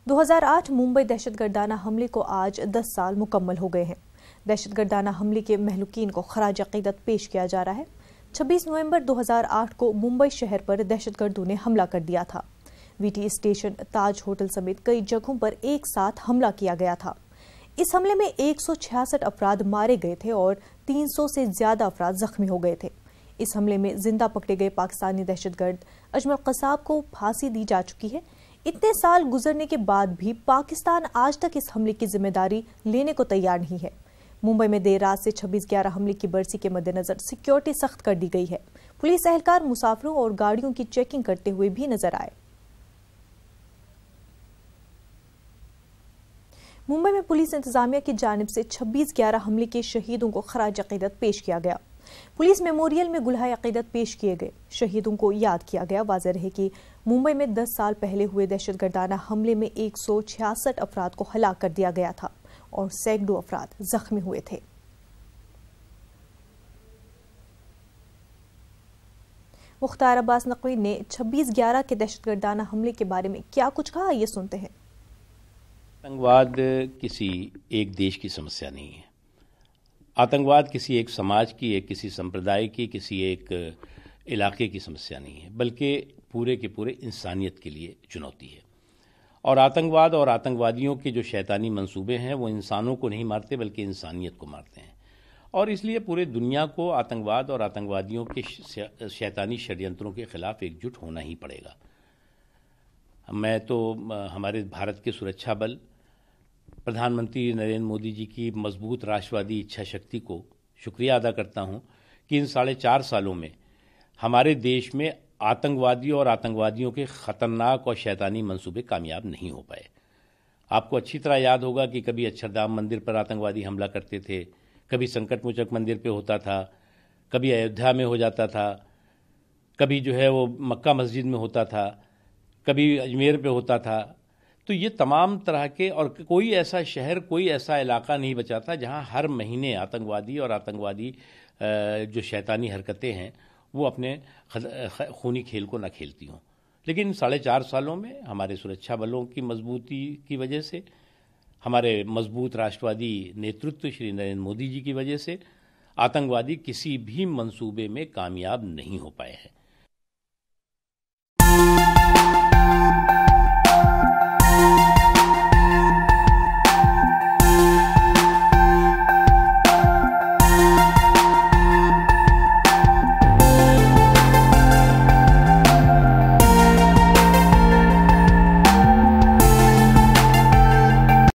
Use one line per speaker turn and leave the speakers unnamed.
2008 मुंबई दहशतगर्दाना हमले को आज 10 साल मुकम्मल हो गए हैं। दहशतगर्दाना हमले के महलूकीन को खराज अकीदत पेश किया जा रहा है। 26 नवंबर 2008 को मुंबई शहर पर दहशतगर्दों ने हमला कर दिया था। वीटी स्टेशन, ताज होटल समेत कई जगहों पर एक साथ हमला किया गया था। इस हमले में 166 अफराद मारे गए थे और 300 से ज्यादा अफराद जख्मी हो गए थे। इस हमले में जिंदा पकड़े गए पाकिस्तानी दहशतगर्द अजमल कसाब को फांसी दी जा चुकी है। इतने साल गुजरने के बाद भी पाकिस्तान आज तक इस हमले की जिम्मेदारी लेने को तैयार नहीं है। मुंबई में देर रात से 26/11 हमले की बरसी के मद्देनजर सिक्योरिटी सख्त कर दी गई है। पुलिस एहलकार मुसाफिरों और गाड़ियों की चेकिंग करते हुए भी नजर आए। मुंबई में पुलिस इंतजामिया की जानिब से 26/11 हमले के शहीदों को खराज अकीदत पेश किया गया। पुलिस मेमोरियल में गुलहाए अकीदत पेश किए गए, शहीदों को याद किया गया। वाज़ेह रहे कि मुंबई में 10 साल पहले हुए दहशतगर्दाना हमले में 166 अफराद को हलाक कर दिया गया था और सैकड़ों अफराद जख्मी हुए थे। मुख्तार अब्बास नकवी ने 26/11 के दहशतगर्दाना हमले के बारे में क्या कुछ कहा, ये सुनते हैं।
आतंकवाद किसी एक देश की समस्या नहीं है। आतंकवाद किसी एक समाज की, एक किसी संप्रदाय की, किसी एक इलाके की समस्या नहीं है, बल्कि पूरे के पूरे इंसानियत के लिए चुनौती है। और आतंकवाद और आतंकवादियों के जो शैतानी मंसूबे हैं वो इंसानों को नहीं मारते बल्कि इंसानियत को मारते हैं। और इसलिए पूरे दुनिया को आतंकवाद और आतंकवादियों के शैतानी षड्यंत्रों के खिलाफ एकजुट होना ही पड़ेगा। मैं तो हमारे भारत के सुरक्षा बल, प्रधानमंत्री नरेंद्र मोदी जी की मजबूत राष्ट्रवादी इच्छा शक्ति को शुक्रिया अदा करता हूं कि इन 4.5 सालों में हमारे देश में आतंकवादियों और आतंकवादियों के खतरनाक और शैतानी मंसूबे कामयाब नहीं हो पाए। आपको अच्छी तरह याद होगा कि कभी अक्षरधाम मंदिर पर आतंकवादी हमला करते थे, कभी संकटमोचक मंदिर पे होता था, कभी अयोध्या में हो जाता था, कभी जो है वो मक्का मस्जिद में होता था, कभी अजमेर पे होता था। तो ये तमाम तरह के, और कोई ऐसा शहर, कोई ऐसा इलाका नहीं बचा था जहां हर महीने आतंकवादी और आतंकवादी जो शैतानी हरकतें हैं वो अपने खूनी खेल को न खेलती हों। लेकिन 4.5 सालों में हमारे सुरक्षा बलों की मजबूती की वजह से, हमारे मजबूत राष्ट्रवादी नेतृत्व श्री नरेंद्र मोदी जी की वजह से आतंकवादी किसी भी मंसूबे में कामयाब नहीं हो पाए हैं।